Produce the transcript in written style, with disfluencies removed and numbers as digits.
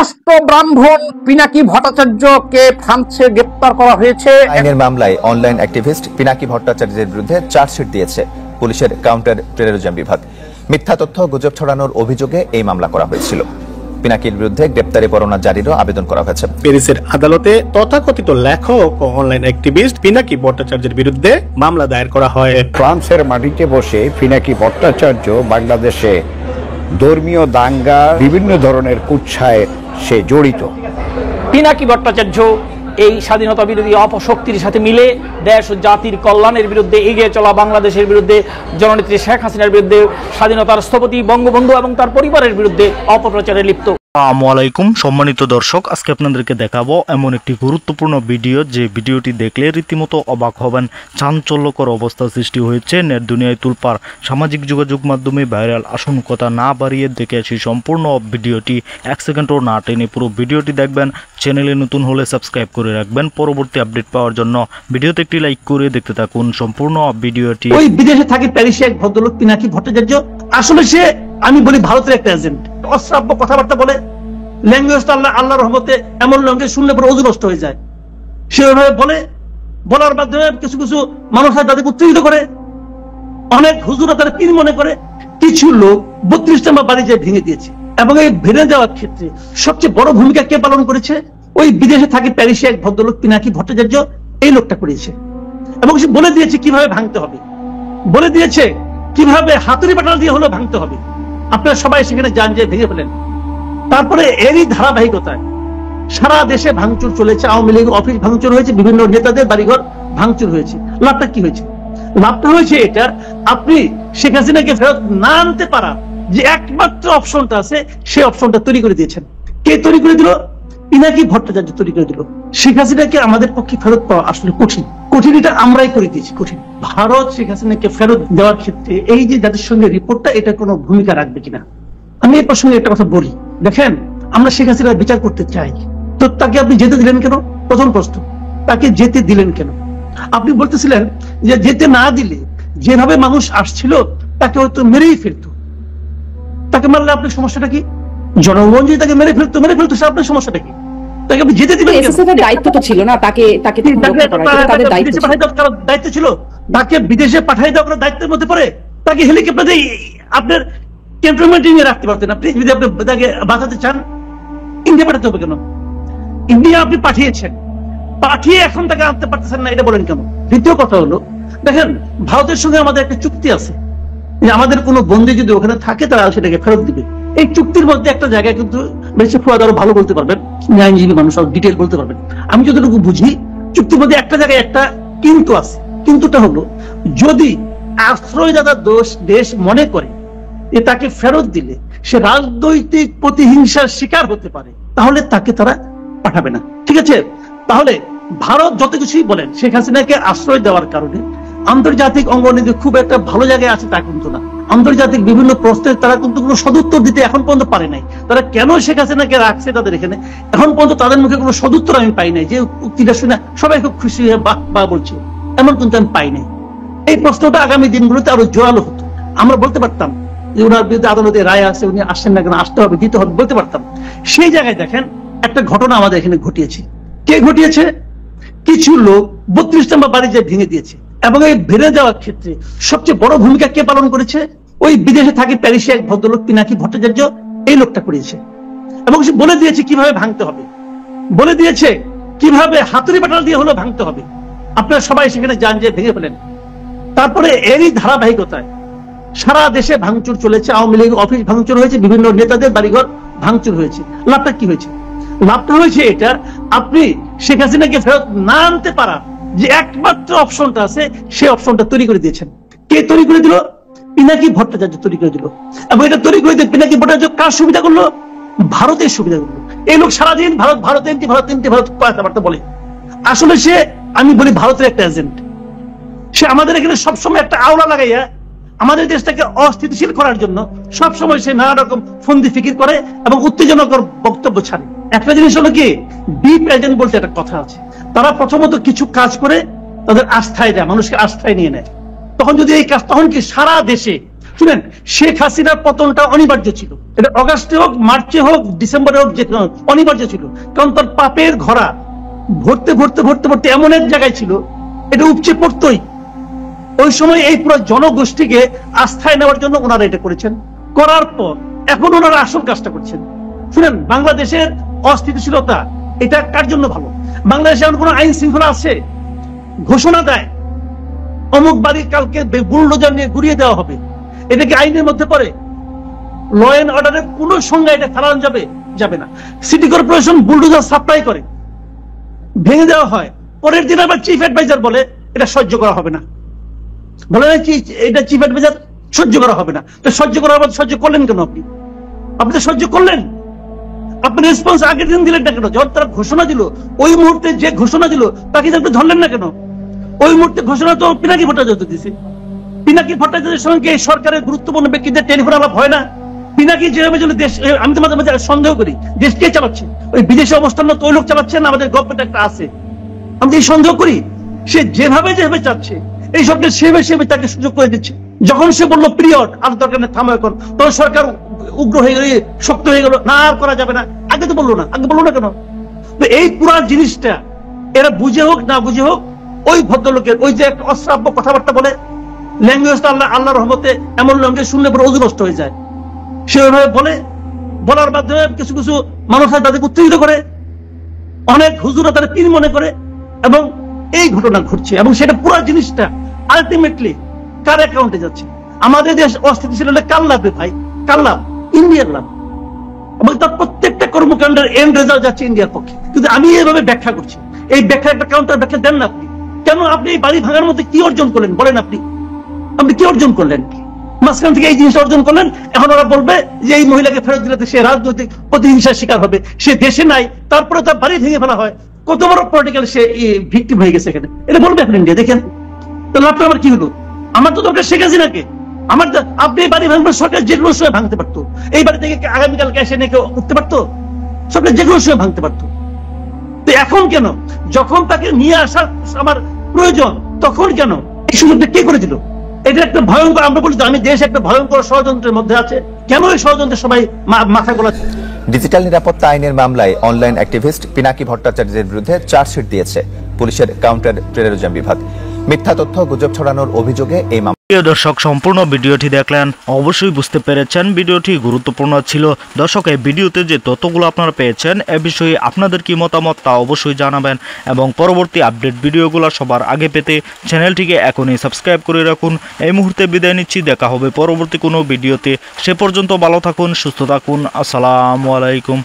রাষ্ট্র ব্রাহ্মণ পিনাকি ভট্টাচার্যকে ফ্রান্সে গ্রেপ্তার করা হয়েছে। আইনের মামলায় অনলাইন অ্যাক্টিভিস্ট পিনাকি ভট্টাচার্যের বিরুদ্ধে চার্জশিট দিয়েছে পুলিশের কাউন্টার টেররিজম বিভাগ। মিথ্যা তথ্য গুজব ছড়ানোর অভিযোগে এই মামলা করা হয়েছিল। পিনাকির বিরুদ্ধে গ্রেপ্তারি পরোয়ানা জারিরও আবেদন করা হয়েছে। প্যারিসের আদালতে তথাকথিত লেখক ও অনলাইন অ্যাক্টিভিস্ট পিনাকি ভট্টাচার্যের বিরুদ্ধে মামলা দায়ের করা হয়। ফ্রান্সের মাটিতে বসে পিনাকি ভট্টাচার্য বাংলাদেশে ধর্মীয় দাঙ্গা বিভিন্ন ধরনের কুৎসায় সে জড়িত। পিনাকি ভট্টাচার্য এই স্বাধীনতা বিরোধী অপশক্তির সাথে মিলে দেশ ও জাতির কল্যাণের বিরুদ্ধে এগিয়ে চলা বাংলাদেশের বিরুদ্ধে, জননেত্রী শেখ হাসিনার বিরুদ্ধে, স্বাধীনতার স্থপতি বঙ্গবন্ধু এবং তার পরিবারের বিরুদ্ধে অপপ্রচারে লিপ্ত। আসসালামু আলাইকুম সম্মানিত দর্শক, আজকে আপনাদেরকে দেখাবো এমন একটি গুরুত্বপূর্ণ ভিডিও যে ভিডিওটি দেখলে রীতিমতো অবাক হবেন। চাঞ্চল্যকর অবস্থা সৃষ্টি হয়েছে নেট দুনিয়ায় তুলপাড়, সামাজিক যোগাযোগ মাধ্যমে ভাইরাল। আসুন কথা না বাড়িয়ে দেখে আসি সম্পূর্ণ ভিডিওটি। 1 সেকেন্ডও না টেনে পুরো ভিডিওটি দেখবেন। চ্যানেলে নতুন হলে সাবস্ক্রাইব করে রাখবেন পরবর্তী আপডেট পাওয়ার জন্য। ভিডিওতে একটি লাইক করে দেখতে থাকুন সম্পূর্ণ ভিডিওটি। ওই বিদেশে থাকে প্যারিসে এক ভদ্রলোক পিনাকি ভট্টাচার্য, আসলে সে আমি বলি ভারতের একটা এজেন্ট। অশ্রাব্য কথাবার্তা বলে, ল্যাঙ্গুয়েজটা আল্লাহর রহমতে এমন ল্যাঙ্গুয়েজ শুনলে পরে ওযু নষ্ট হয়ে যায়। সে ওইভাবে বলে, বলার মাধ্যমে কিছু কিছু মানুষ তাদেরকে উত্তেজিত করে, অনেক হুজুরা তারা পীর মনে করে। কিছু লোক 32 নম্বর বাড়ি যে ভেঙে দিয়েছে, এবং এই ভেঙে যাওয়ার ক্ষেত্রে সবচেয়ে বড় ভূমিকা কে পালন করেছে? ওই বিদেশে থাকে প্যারিসে এক ভদ্রলোক পিনাকি ভট্টাচার্য, এই লোকটা করেছে। এবং সে বলে দিয়েছে কিভাবে ভাঙতে হবে, বলে দিয়েছে কিভাবে হাতুড়ি বাটাল দিয়ে হলেও ভাঙতে হবে। আপনারা সবাই সেখানে যান, যে ভেঙে ফেলেন। তারপরে এরই ধারাবাহিকতায় সারা দেশে ভাঙচুর চলেছে। আওয়ামী লীগ অফিস ভাঙচুর হয়েছে, বিভিন্ন নেতাদের বাড়িঘর ভাঙচুর হয়েছে। লাভটা কি হয়েছে? লাভটা হয়েছে এটা, আপনি শেখ হাসিনাকে ফেরত না আনতে পারা যে একমাত্র অপশনটা আছে, সেই অপশনটা তৈরি করে দিয়েছেন। কে তৈরি করে দিল? পিনাকি ভট্টাচার্য তৈরি করে দিল। শেখ হাসিনাকে আমাদের পক্ষে ফেরত পাওয়া আসলে কঠিন। কঠিন এটা আমরাই করে দিয়েছি, কঠিন। ভারত শেখ হাসিনাকে ফেরত দেওয়ার ক্ষেত্রে এই যে জাতিসংঘের রিপোর্টটা, এটা কোনো ভূমিকা রাখবে কিনা? আমি এই প্রসঙ্গে একটা কথা বলি। দেখেন, আমরা শেখ হাসিনার বিচার করতে চাই, তো তাকে আপনি যেতে দিলেন কেন? প্রথম প্রশ্ন, তাকে যেতে দিলেন কেন? আপনি বলতেছিলেন যে যেতে না দিলে যেভাবে মানুষ আসছিল তাকে হয়তো মেরেই ফেলতো। তাকে মারলে আপনার সমস্যাটা কি? জনগণ যদি তাকে মেরে ফেলতো সে আপনার সমস্যাটা কি? তাকে আপনি যেতে দিবেন কেন? দায়িত্ব তো ছিল না, তাকে দায়িত্ব ছিল, তাকে বিদেশে পাঠিয়ে দেওয়া করার দায়িত্বের মধ্যে পড়ে। তাকে হেলিকপ্টারে আপনার ক্যান্টনমেন্টে নিয়ে রাখতে পারতেন। আপনি যদি আপনি তাকে বাঁচাতে চান, ইন্ডিয়া পাঠাতে হবে কেন? ইন্ডিয়া আপনি পাঠিয়েছেন, পাঠিয়ে এখন তাকে আনতে পারতেছেন না, এটা বলেন কেন? দ্বিতীয় কথা হলো, দেখেন ভারতের সঙ্গে আমাদের একটা চুক্তি আছে যে আমাদের কোনো বন্দী যদি ওখানে থাকে তারা সেটাকে ফেরত দিবে। এই চুক্তির মধ্যে একটা জায়গায় কিন্তু বেশি ফুয়াদ আরো ভালো বলতে পারবেন, আইনজীবী মানুষ ডিটেল বলতে পারবেন। আমি যতটুকু বুঝি, চুক্তির মধ্যে একটা জায়গায় একটা কিন্তু আছে। কিন্তুটা হলো, যদি আশ্রয়দাতা দেশ মনে করে যে তাকে ফেরত দিলে সে রাজনৈতিক প্রতিহিংসার শিকার হতে পারে, তাহলে তাকে তারা পাঠাবে না। ঠিক আছে? তাহলে ভারত যত কিছুই বলেন, শেখ হাসিনাকে আশ্রয় দেওয়ার কারণে আন্তর্জাতিক অঙ্গনে খুব একটা ভালো জায়গায় আছে তা কিন্তু না। আন্তর্জাতিক বিভিন্ন প্রশ্নের তারা কিন্তু কোনো সদুত্তর দিতে এখন পর্যন্ত পারে নাই। তারা কেন শেখ হাসিনাকে রাখছে তাদের এখানে, এখন পর্যন্ত তাদের মুখে কোনো সদুত্তর আমি পাই নাই। যে উক্তিটা শুনে সবাই খুব খুশি হয়ে বাহ বাহ বলছে, এমন কিন্তু আমি পাই নাই। এই প্রশ্নটা আগামী দিনগুলোতে আরো জোরালো হতো। আমরা বলতে পারতাম যে ওনার বিরুদ্ধে আদালতে রায় আছে, উনি আসছেন না কেন, আসতে হবে, দিতে হবে, বলতে পারতাম। সেই জায়গায় দেখেন একটা ঘটনা আমাদের এখানে ঘটিয়েছে। কে ঘটিয়েছে? কিছু লোক 32 নম্বর বাড়ি যে ভেঙে দিয়েছে, এবং এই ভেঙে যাওয়ার ক্ষেত্রে সবচেয়ে বড় ভূমিকা কে পালন করেছে? ওই বিদেশে থাকে প্যারিসে এক ভদ্রলোক পিনাকি ভট্টাচার্য, এই লোকটা করেছে। এবং সে বলে দিয়েছে কিভাবে ভাঙতে হবে, বলে দিয়েছে কিভাবে হাতুড়ি বাটাল দিয়ে হলেও ভাঙতে হবে। আপনারা সবাই সেখানে যান, যে ভেঙে ফেলেন। তারপরে এরই ধারাবাহিকতায় সারা দেশে ভাঙচুর চলেছে। আওয়ামী লীগ অফিস ভাঙচুর হয়েছে, বিভিন্ন নেতাদের বাড়িঘর ভাঙচুর হয়েছে। লাভটা কি হয়েছে? লাভটা হয়েছে এটা, আপনি শেখ হাসিনাকে ফেরত না আনতে পারা যে একমাত্র অপশনটা আছে, সেই অপশনটা তৈরি করে দিয়েছেন। কে তৈরি করে দিল? পিনাকি ভট্টাচার্য তৈরি করে দিল। এবং এটা তৈরি করে দিয়ে পিনাকি ভট্টাচার্য কার সুবিধা করলো? ভারতের সুবিধা করলো। এই লোক সারাদিন ভারত ভারত এনটি ভারত এনটি ভারত কথাবার্তা বলে। আসলে সে আমি বলি ভারতের একটা এজেন্ট। সে আমাদের এখানে সবসময় একটা আওলা লাগাইয়া আমাদের দেশটাকে অস্থিতিশীল করার জন্য সবসময় সে নানা রকম ফন্দি ফিকির করে এবং উত্তেজনকর বক্তব্য ছাড়ে। একটা জিনিস হলো কি, ডিপ এজেন্ট বলতে একটা কথা আছে। তারা প্রথমত কিছু কাজ করে তাদের আস্থায় দেয়, মানুষকে আস্থায় নিয়ে নেয়। তখন যদি এই কাজ, তখন কি সারা দেশে শুনেন, শেখ হাসিনার পতনটা অনিবার্য ছিল। এটা অগাস্টে হোক, মার্চে হোক, ডিসেম্বরে হোক, যে অনিবার্য ছিল। কারণ তার পাপের ঘোড়া ভরতে ভরতে ভরতে ভরতে এমন এক জায়গায় ছিল, এটা উপচে পড়তই। ওই সময় এই পুরো জনগোষ্ঠীকে আস্থায় নেওয়ার জন্য ওনারা এটা করেছেন। করার পর এখন ওনারা আসল কাজটা করছেন। শুনেন, বাংলাদেশের অস্থিতিশীলতা এটা কার জন্য ভালো? বাংলাদেশে এমন কোন আইন শৃঙ্খলা আছে? ঘোষণা দেয় অমুক বাড়ি কালকে বুলডোজার নিয়ে ঘুরিয়ে দেওয়া হবে, এটা কি আইনের মধ্যে পড়ে? ল এন্ড অর্ডারের কোন সংজ্ঞা এটা ফেলানো যাবে না। সিটি কর্পোরেশন বুলডোজার সাপ্লাই করে, ভেঙে দেওয়া হয়, পরের দিন আবার চিফ অ্যাডভাইজার বলে এটা সহ্য করা হবে না। বলে না এটা চিফ অ্যাডভাইজার সহ্য করা হবে না। তো সহ্য করার পর সহ্য করলেন কেন? আপনি তো সহ্য করলেন, আপনি রেসপন্স আগের দিন দিলেন না কেন? যখন তারা ঘোষণা দিল, ওই মুহূর্তে যে ঘোষণা দিল তাকে আপনি ধরলেন না কেন? ওই মুহূর্তে ঘোষণা তো পিনাকি ভট্টাচার্য দিয়েছে। পিনাকি ভট্টাচার্যের সঙ্গে এই সরকারের গুরুত্বপূর্ণ ব্যক্তিদের টেলিফোন আলাপ হয় না? পিনাকি যেভাবে চলে দেশ, আমি তো মাঝে মাঝে সন্দেহ করি দেশ কে চালাচ্ছে? ওই বিদেশে অবস্থান তো ওই লোক চালাচ্ছেন, আমাদের গভর্নমেন্ট একটা আছে, আমি এই সন্দেহ করি। সে যেভাবে চাচ্ছে এই সবকে সেভাবে তাকে সুযোগ করে দিচ্ছে। যখন সে বললো পিরিয়ড, আর দরকার নেই, থামো এখন, তখন সরকার উগ্র হয়ে গেল, শক্ত হয়ে গেল, না আর করা যাবে না। আগে তো বললো না, আগে বললো না কেন? তো এই পুরো জিনিসটা এরা বুঝে হোক না বুঝে হোক, ওই ভদ্রলোকের ওই যে একটা অশ্রাব্য কথাবার্তা বলে, ল্যাঙ্গুয়েজটা আল্লাহ রহমতে এমন ল্যাঙ্গুয়েজ শুনলে পরে ওজন নষ্ট হয়ে যায়। সে ওইভাবে বলার মাধ্যমে কিছু কিছু মানুষ তাদেরকে উত্তেজিত করে, অনেক হুজুরা তারা পীর মনে করে, এবং এই ঘটনা ঘটছে। এবং সেটা পুরো জিনিসটা আলটিমেটলি কার অ্যাকাউন্টে যাচ্ছে? আমাদের দেশ অস্থিতিশীল হলে কার লাভে ভাই? কার লাভ? ইন্ডিয়ার লাভ। এবং তার প্রত্যেকটা কর্মকাণ্ডের এন্ড রেজাল্ট যাচ্ছে ইন্ডিয়ার পক্ষে। কিন্তু আমি এইভাবে ব্যাখ্যা করছি, এই ব্যাখ্যা একটা কাউন্টার ব্যাখ্যা দেন না আপনি কেন? আপনি এই বাড়ি ভাঙার মধ্যে কি অর্জন করলেন বলেন? আপনি কি অর্জন করলেন? মাঝখান থেকে এই জিনিসটা অর্জন করলেন, এখন ওরা বলবে যে এই মহিলাকে ফেরত দিলে সে রাজনৈতিক প্রতিহিংসার শিকার হবে, সে দেশে নাই, তারপরে তার বাড়ি ভেঙে ফেলা হয়, কত বড় পলিটিক্যাল সে ভিক্টিম হয়ে গেছে এখানে। এটা বলবে এখন ইন্ডিয়া। দেখেন তো লাভটা আমার কি হলো? আমার তো দরকার শেখ হাসিনাকে। আমার আপনি এই বাড়ি ভাঙবেন, সরকার যে কোনো সময় ভাঙতে পারতো। এই বাড়ি থেকে আগামীকাল এসে নিয়ে কেউ উঠতে পারতো? সরকার যে কোনো সময় ভাঙতে পারতো। তো এখন কেন, যখন তাকে নিয়ে আসার আমার প্রয়োজন, তখন কেন এই সুযোগটা কে করে দিল? এটা একটা ভয়ঙ্কর, আমরা বলি তো আমি দেশ একটা ভয়ঙ্কর ষড়যন্ত্রের মধ্যে আছে। কেন এই ষড়যন্ত্রে সবাই মাথা গোলাচ্ছে? ডিজিটাল নিরাপত্তা আইনের মামলায় অনলাইন অ্যাক্টিভিস্ট পিনাকি ভট্টাচার্যের বিরুদ্ধে চার্জশিট দিয়েছে পুলিশের কাউন্টার টেররিজম বিভাগ। মিথ্যা তথ্য, গুজব ছড়ানোর অভিযোগে এই প্রিয় দর্শক, সম্পূর্ণ ভিডিওটি দেখলেন, অবশ্যই বুঝতে পেরেছেন ভিডিওটি গুরুত্বপূর্ণ ছিল। দর্শক, এই ভিডিওতে যে তথ্যগুলো আপনারা পেয়েছেন এ বিষয়ে আপনাদের কি মতামত তা অবশ্যই জানাবেন, এবং পরবর্তী আপডেট ভিডিওগুলো সবার আগে পেতে চ্যানেলটিকে এখনই সাবস্ক্রাইব করে রাখুন। এই মুহূর্তে বিদায় নিচ্ছি, দেখা হবে পরবর্তী কোনো ভিডিওতে। সে পর্যন্ত ভালো থাকুন, সুস্থ থাকুন, আসসালামু আলাইকুম।